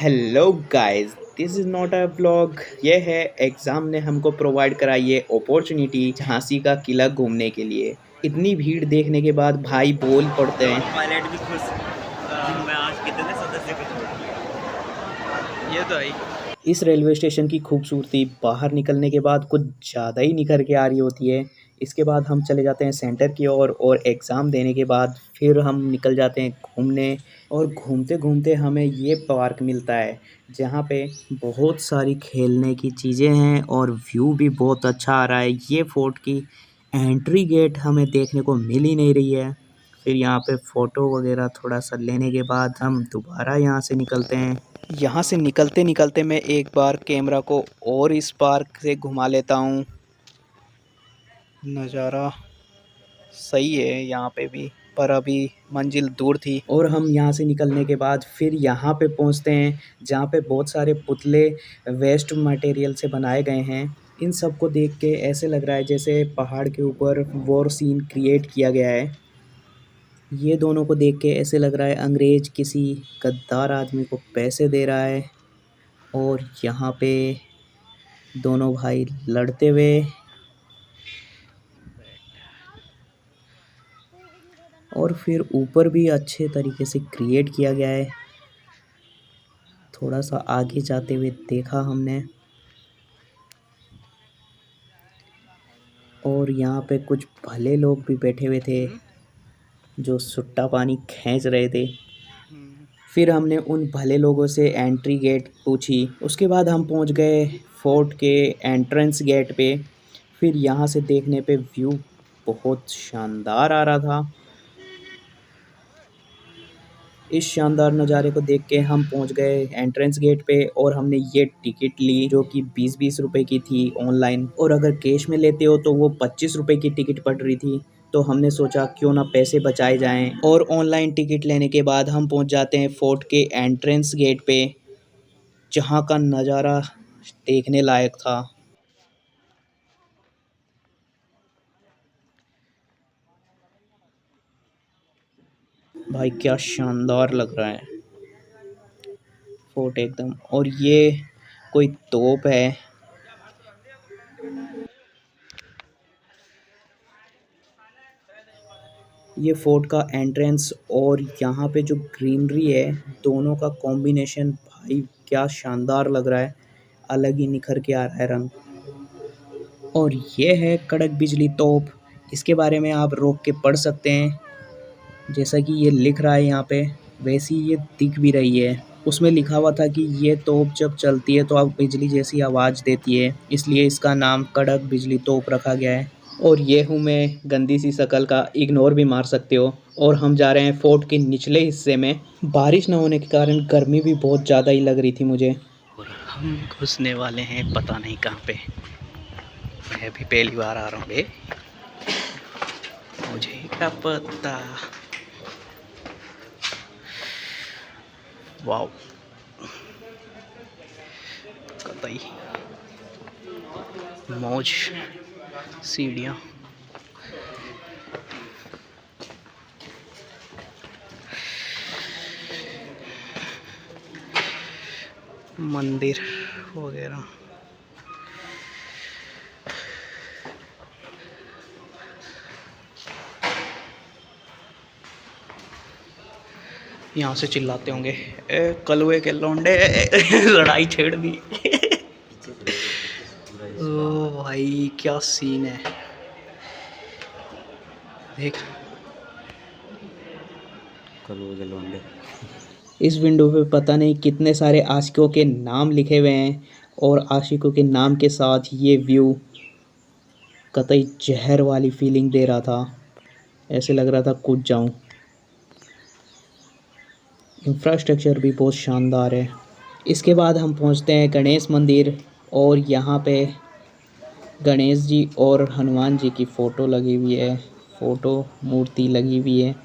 Hello guys, this is not a vlog. ये है exam ने हमको प्रोवाइड कराई है अपॉर्चुनिटी झांसी का किला घूमने के लिए। इतनी भीड़ देखने के बाद भाई बोल पड़ते हैं। पायलट भी खुश। मैं आज कितने सदस्य को छोड़ दिया। ये तो है। इस रेलवे स्टेशन की खूबसूरती बाहर निकलने के बाद कुछ ज़्यादा ही निखर के आ रही होती है। इसके बाद हम चले जाते हैं सेंटर की ओर और एग्ज़ाम देने के बाद फिर हम निकल जाते हैं घूमने। और घूमते घूमते हमें ये पार्क मिलता है जहाँ पे बहुत सारी खेलने की चीज़ें हैं और व्यू भी बहुत अच्छा आ रहा है। ये फोर्ट की एंट्री गेट हमें देखने को मिल ही नहीं रही है। फिर यहाँ पे फ़ोटो वगैरह थोड़ा सा लेने के बाद हम दोबारा यहाँ से निकलते हैं। यहाँ से निकलते निकलते मैं एक बार कैमरा को और इस पार्क से घुमा लेता हूँ। नज़ारा सही है यहाँ पे भी, पर अभी मंजिल दूर थी। और हम यहाँ से निकलने के बाद फिर यहाँ पे पहुँचते हैं जहाँ पे बहुत सारे पुतले वेस्ट मटेरियल से बनाए गए हैं। इन सब को देख के ऐसे लग रहा है जैसे पहाड़ के ऊपर वॉर सीन क्रिएट किया गया है। ये दोनों को देख के ऐसे लग रहा है अंग्रेज किसी गद्दार आदमी को पैसे दे रहा है। और यहाँ पे दोनों भाई लड़ते हुए। और फिर ऊपर भी अच्छे तरीके से क्रिएट किया गया है। थोड़ा सा आगे जाते हुए देखा हमने और यहाँ पे कुछ भले लोग भी बैठे हुए थे जो सुट्टा पानी खींच रहे थे। फिर हमने उन भले लोगों से एंट्री गेट पूछी। उसके बाद हम पहुँच गए फोर्ट के एंट्रेंस गेट पे। फिर यहाँ से देखने पे व्यू बहुत शानदार आ रहा था। इस शानदार नज़ारे को देख के हम पहुंच गए एंट्रेंस गेट पे और हमने ये टिकट ली जो कि 20-20 रुपए की थी ऑनलाइन। और अगर कैश में लेते हो तो वो 25 रुपए की टिकट पड़ रही थी। तो हमने सोचा क्यों ना पैसे बचाए जाएं। और ऑनलाइन टिकट लेने के बाद हम पहुंच जाते हैं फोर्ट के एंट्रेंस गेट पे जहाँ का नज़ारा देखने लायक था। भाई क्या शानदार लग रहा है फोर्ट एकदम। और ये कोई तोप है। ये फोर्ट का एंट्रेंस और यहाँ पे जो ग्रीनरी है दोनों का कॉम्बिनेशन भाई क्या शानदार लग रहा है। अलग ही निखर के आ रहा है रंग। और ये है कड़क बिजली तोप। इसके बारे में आप रोक के पढ़ सकते हैं। जैसा कि ये लिख रहा है यहाँ पे वैसी ये दिख भी रही है। उसमें लिखा हुआ था कि ये तोप जब चलती है तो अब बिजली जैसी आवाज़ देती है, इसलिए इसका नाम कड़क बिजली तोप रखा गया है। और ये हूँ मैं गंदी सी शक्ल का, इग्नोर भी मार सकते हो। और हम जा रहे हैं फोर्ट के निचले हिस्से में। बारिश ना होने के कारण गर्मी भी बहुत ज़्यादा ही लग रही थी मुझे। और हम घुसने वाले हैं पता नहीं कहाँ पे। मैं अभी पहली बार आ रहा हूँ बे, मुझे क्या पता। वाओ, कतई मौज सीढ़ियाँ। मंदिर वगैरह। यहाँ से चिल्लाते होंगे ए कलवे के लौंडे लड़ाई छेड़ दी। ओ भाई क्या सीन है देख। कलवे के लौंडे। इस विंडो पे पता नहीं कितने सारे आशिकों के नाम लिखे हुए हैं। और आशिकों के नाम के साथ ये व्यू कतई जहर वाली फीलिंग दे रहा था। ऐसे लग रहा था कूद जाऊं। इंफ्रास्ट्रक्चर भी बहुत शानदार है। इसके बाद हम पहुंचते हैं गणेश मंदिर। और यहाँ पे गणेश जी और हनुमान जी की फ़ोटो लगी हुई है। फ़ोटो मूर्ति लगी हुई है।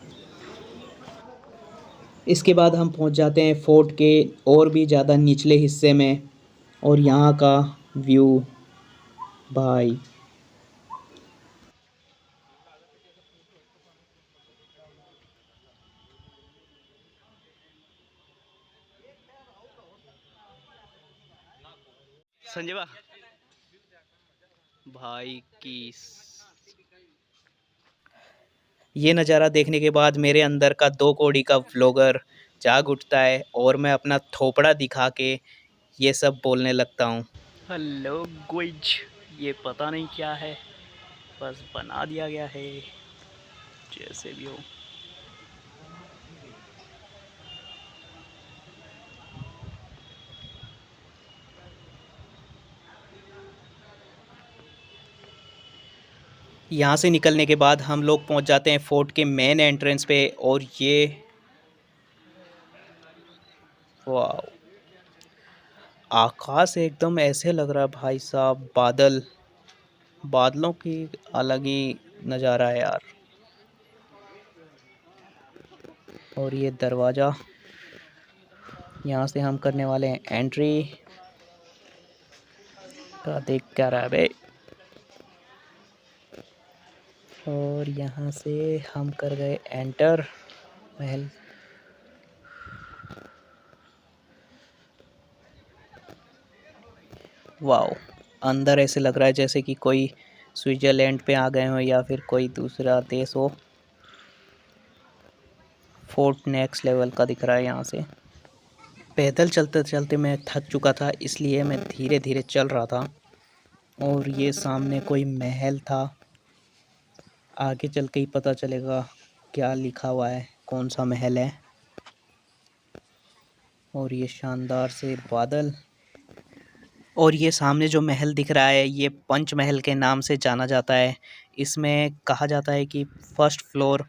इसके बाद हम पहुंच जाते हैं फोर्ट के और भी ज़्यादा निचले हिस्से में। और यहाँ का व्यू भाई संजीवा भाई की ये नज़ारा देखने के बाद मेरे अंदर का 2 कौड़ी का व्लॉगर जाग उठता है और मैं अपना थोपड़ा दिखा के ये सब बोलने लगता हूँ। हेलो गुइज, ये पता नहीं क्या है, बस बना दिया गया है, जैसे भी हो। यहाँ से निकलने के बाद हम लोग पहुँच जाते हैं फोर्ट के मेन एंट्रेंस पे और ये वाह, आकाश एकदम ऐसे लग रहा है भाई साहब, बादलों की अलग ही नज़ारा है यार। और ये दरवाज़ा, यहाँ से हम करने वाले हैं एंट्री। का देख क्या रहा है बे। और यहाँ से हम कर गए एंटर महल। वाओ, अंदर ऐसे लग रहा है जैसे कि कोई स्विट्ज़रलैंड पे आ गए हो या फिर कोई दूसरा देश हो। फोर्ट नेक्स्ट लेवल का दिख रहा है यहाँ से। पैदल चलते चलते मैं थक चुका था, इसलिए मैं धीरे धीरे चल रहा था। और ये सामने कोई महल था, आगे चल के ही पता चलेगा क्या लिखा हुआ है, कौन सा महल है। और ये शानदार से बादल, और ये सामने जो महल दिख रहा है ये पंचमहल के नाम से जाना जाता है। इसमें कहा जाता है कि फर्स्ट फ्लोर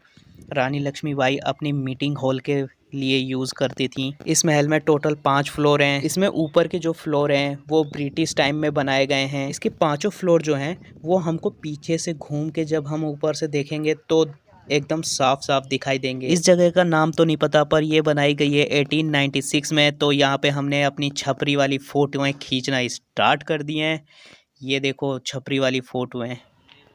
रानी लक्ष्मीबाई अपनी मीटिंग हॉल के लिए यूज़ करती थी। इस महल में टोटल 5 फ्लोर हैं। इसमें ऊपर के जो फ्लोर हैं वो ब्रिटिश टाइम में बनाए गए हैं। इसके पांचों फ्लोर जो हैं वो हमको पीछे से घूम के जब हम ऊपर से देखेंगे तो एकदम साफ साफ दिखाई देंगे। इस जगह का नाम तो नहीं पता, पर ये बनाई गई है 1896 में। तो यहाँ पे हमने अपनी छपरी वाली फ़ोटोएँ खींचना स्टार्ट कर दिए हैं। ये देखो छपरी वाली फ़ोटोएँ।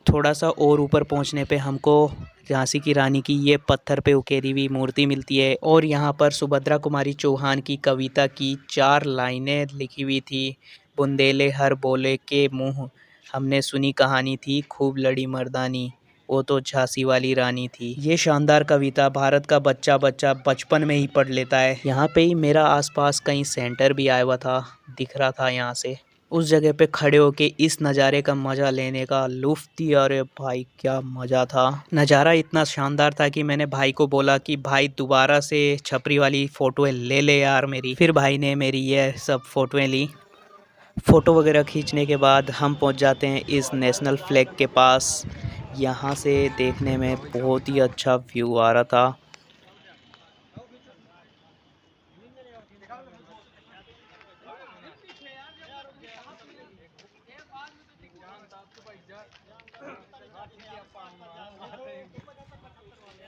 थोड़ा सा और ऊपर पहुँचने पे हमको झांसी की रानी की ये पत्थर पे उकेरी हुई मूर्ति मिलती है। और यहाँ पर सुभद्रा कुमारी चौहान की कविता की 4 लाइनें लिखी हुई थी। बुंदेले हर बोले के मुँह, हमने सुनी कहानी थी, खूब लड़ी मर्दानी, वो तो झांसी वाली रानी थी। ये शानदार कविता भारत का बच्चा बचपन में ही पढ़ लेता है। यहाँ पे ही मेरा आसपास कहीं सेंटर भी आया हुआ था, दिख रहा था यहाँ से। उस जगह पे खड़े होके इस नज़ारे का मज़ा लेने का लुत्फ़ दिया। अरे भाई क्या मज़ा था। नज़ारा इतना शानदार था कि मैंने भाई को बोला कि भाई दोबारा से छपरी वाली फ़ोटोएँ ले ले यार मेरी। फिर भाई ने मेरी ये सब फ़ोटोएँ ली। फ़ोटो वगैरह खींचने के बाद हम पहुंच जाते हैं इस नेशनल फ्लैग के पास। यहाँ से देखने में बहुत ही अच्छा व्यू आ रहा था।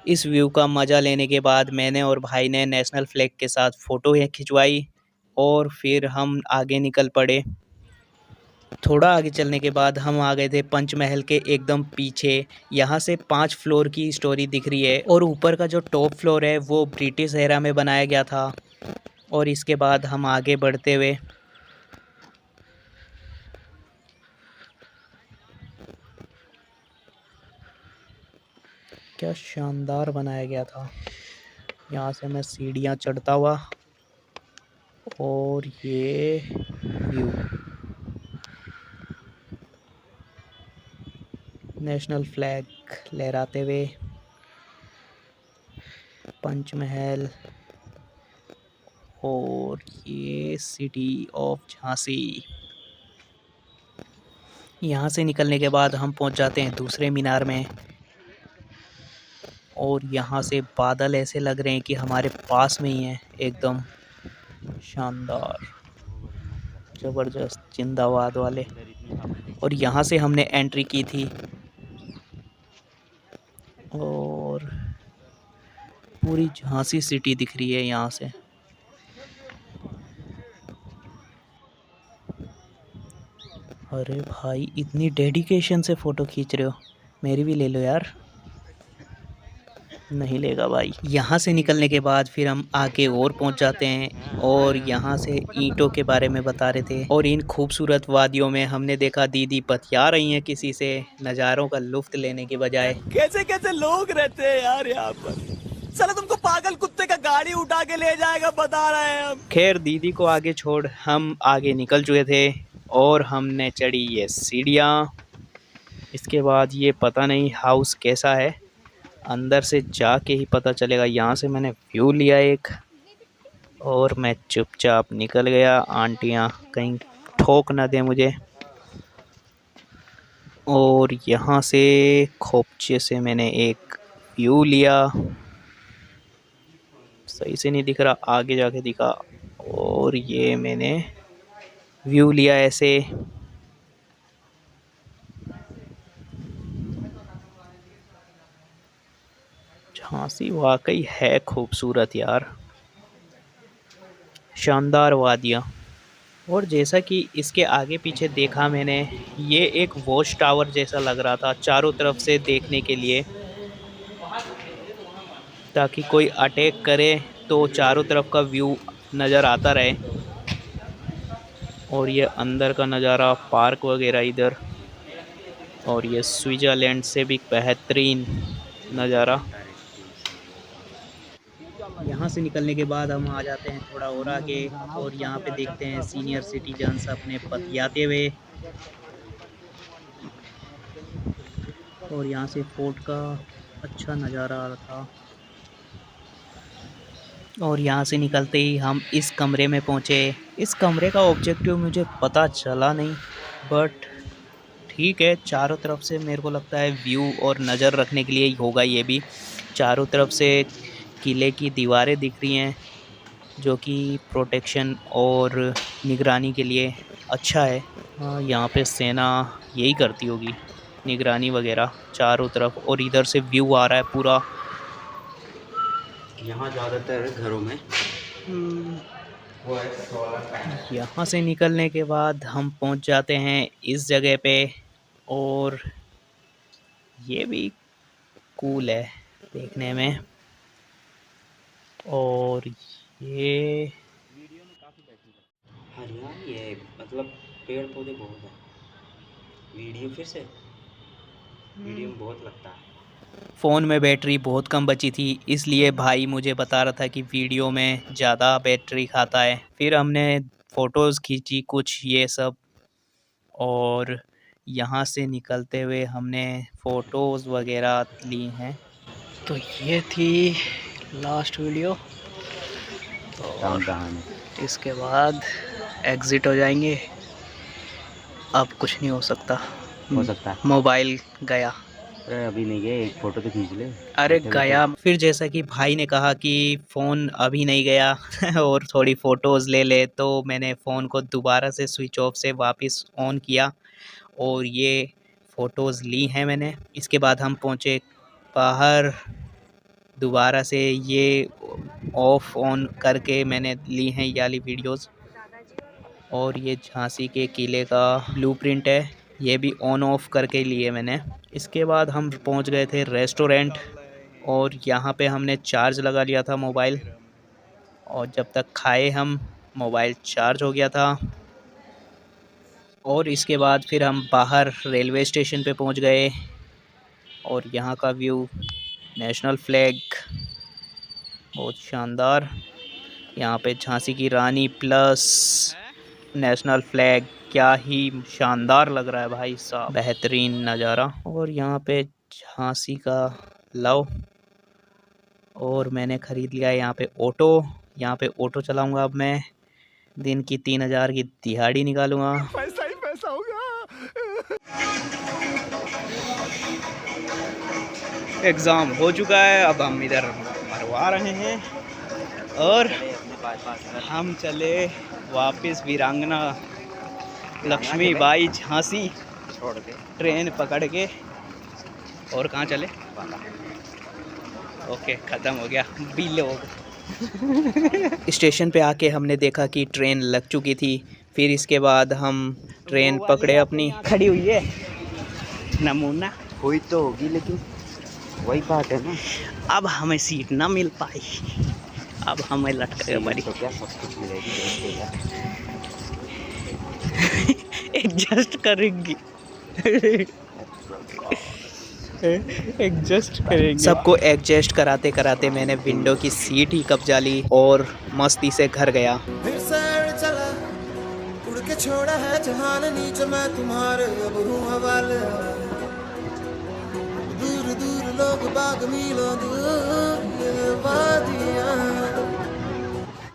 इस व्यू का मज़ा लेने के बाद मैंने और भाई ने नेशनल फ्लैग के साथ फ़ोटो खिंचवाई और फिर हम आगे निकल पड़े। थोड़ा आगे चलने के बाद हम आ गए थे पंचमहल के एकदम पीछे। यहाँ से 5 फ्लोर की स्टोरी दिख रही है और ऊपर का जो टॉप फ्लोर है वो ब्रिटिश एरा में बनाया गया था। और इसके बाद हम आगे बढ़ते हुए क्या शानदार बनाया गया था। यहाँ से मैं सीढ़ियाँ चढ़ता हुआ और ये व्यू, नेशनल फ्लैग लहराते हुए, पंचमहल और ये सिटी ऑफ झांसी। यहाँ से निकलने के बाद हम पहुँच जाते हैं दूसरे मीनार में। और यहाँ से बादल ऐसे लग रहे हैं कि हमारे पास में ही हैं, एकदम शानदार, ज़बरदस्त, जिंदाबाद वाले। और यहाँ से हमने एंट्री की थी और पूरी झांसी सिटी दिख रही है यहाँ से। अरे भाई इतनी डेडिकेशन से फ़ोटो खींच रहे हो, मेरी भी ले लो यार। नहीं लेगा भाई। यहाँ से निकलने के बाद फिर हम आगे और पहुँच जाते हैं और यहाँ से ईंटों के बारे में बता रहे थे। और इन खूबसूरत वादियों में हमने देखा दीदी बतिया रही हैं किसी से, नज़ारों का लुफ्त लेने के बजाय। कैसे कैसे लोग रहते हैं यार यहाँ पर। साला तुमको पागल कुत्ते का गाड़ी उठा के ले जाएगा बता रहे हैं हम। खैर दीदी को आगे छोड़ हम आगे निकल चुके थे और हमने चढ़ी ये सीढ़ियाँ। इसके बाद ये पता नहीं हाउस कैसा है, अंदर से जाके ही पता चलेगा। यहाँ से मैंने व्यू लिया एक और मैं चुपचाप निकल गया, आंटियाँ कहीं ठोक ना दें मुझे। और यहाँ से खोपचे से मैंने एक व्यू लिया, सही से नहीं दिख रहा, आगे जाके दिखा। और ये मैंने व्यू लिया ऐसे। झांसी वाकई है खूबसूरत यार, शानदार वादियाँ। और जैसा कि इसके आगे पीछे देखा मैंने, ये एक वॉच टावर जैसा लग रहा था चारों तरफ से देखने के लिए, ताकि कोई अटैक करे तो चारों तरफ का व्यू नज़र आता रहे। और ये अंदर का नज़ारा, पार्क वगैरह इधर, और ये स्विट्ज़रलैंड से भी बेहतरीन नज़ारा। यहाँ से निकलने के बाद हम आ जाते हैं थोड़ा और आगे और यहाँ पे देखते हैं सीनियर सिटीजन्स अपने बतियाते हुए। और यहाँ से फोर्ट का अच्छा नज़ारा आ रहा था। और यहाँ से निकलते ही हम इस कमरे में पहुँचे। इस कमरे का ऑब्जेक्टिव मुझे पता चला नहीं, बट ठीक है, चारों तरफ से मेरे को लगता है व्यू और नज़र रखने के लिए ही होगा। ये भी चारों तरफ से किले की दीवारें दिख रही हैं, जो कि प्रोटेक्शन और निगरानी के लिए अच्छा है। यहाँ पे सेना यही करती होगी, निगरानी वगैरह चारों तरफ। और इधर से व्यू आ रहा है पूरा। यहाँ ज़्यादातर घरों में वो है। यहाँ से निकलने के बाद हम पहुँच जाते हैं इस जगह पे, और ये भी कूल है देखने में। और ये हरियाली है, मतलब पेड़ पौधे बहुत हैं। वीडियो फिर से वीडियो में बहुत लगता है। फ़ोन में बैटरी बहुत कम बची थी, इसलिए भाई मुझे बता रहा था कि वीडियो में ज़्यादा बैटरी खाता है। फिर हमने फ़ोटोज़ खींची कुछ ये सब, और यहाँ से निकलते हुए हमने फ़ोटोज़ वगैरह ली हैं। तो ये थी लास्ट वीडियो, और इसके बाद एग्ज़िट हो जाएंगे। अब कुछ नहीं हो सकता, है। मोबाइल गया। अरे अभी नहीं गए, एक फ़ोटो तो खींच ले। अरे गया। फिर जैसा कि भाई ने कहा कि फ़ोन अभी नहीं गया और थोड़ी फ़ोटोज़ ले ले, तो मैंने फ़ोन को दोबारा से स्विच ऑफ से वापस ऑन किया और ये फ़ोटोज़ ली हैं मैंने। इसके बाद हम पहुँचे बाहर, दोबारा से ये ऑफ ऑन करके मैंने ली हैं ये वाली वीडियोज़। और ये झांसी के किले का ब्लूप्रिंट है, ये भी ऑन ऑफ करके लिए मैंने। इसके बाद हम पहुंच गए थे रेस्टोरेंट, और यहाँ पे हमने चार्ज लगा लिया था मोबाइल, और जब तक खाए हम मोबाइल चार्ज हो गया था। और इसके बाद फिर हम बाहर रेलवे स्टेशन पे पहुंच गए, और यहाँ का व्यू, नेशनल फ्लैग बहुत शानदार। यहाँ पे झांसी की रानी प्लस नेशनल फ्लैग, क्या ही शानदार लग रहा है भाई साहब, बेहतरीन नज़ारा। और यहाँ पे झांसी का लव, और मैंने ख़रीद लिया है यहाँ पे ऑटो। यहाँ पे ऑटो चलाऊँगा अब मैं, दिन की 3000 की दिहाड़ी निकालूँगा। पैसा ही पैसा होगा। एग्ज़ाम हो चुका है, अब हम इधर मरवा रहे हैं, और हम चले वापस वीरांगना लक्ष्मीबाई झांसी छोड़ दे ट्रेन पकड़ के। और कहाँ चले? ओके, ख़त्म हो गया लोग। स्टेशन पे आके हमने देखा कि ट्रेन लग चुकी थी। फिर इसके बाद हम ट्रेन पकड़े अपनी, खड़ी हुई है नमूना हुई तो होगी, लेकिन वही बात है ना, अब हमें सीट ना मिल पाई, अब हमें लटका पड़ी। तो क्या सब कुछ मिलेगी एडजस्ट करेंगी, एडजस्ट करेंगे। सबको एडजस्ट कराते कराते मैंने विंडो की सीट ही कब्जा ली और मस्ती से घर गया। फिर सैर चला उड़ के छोड़ा है जहान नीचे मैं तुम्हारे अब हूँ हवाले। दूर दूर लोग बाग मीलों दूर ये वादियाँ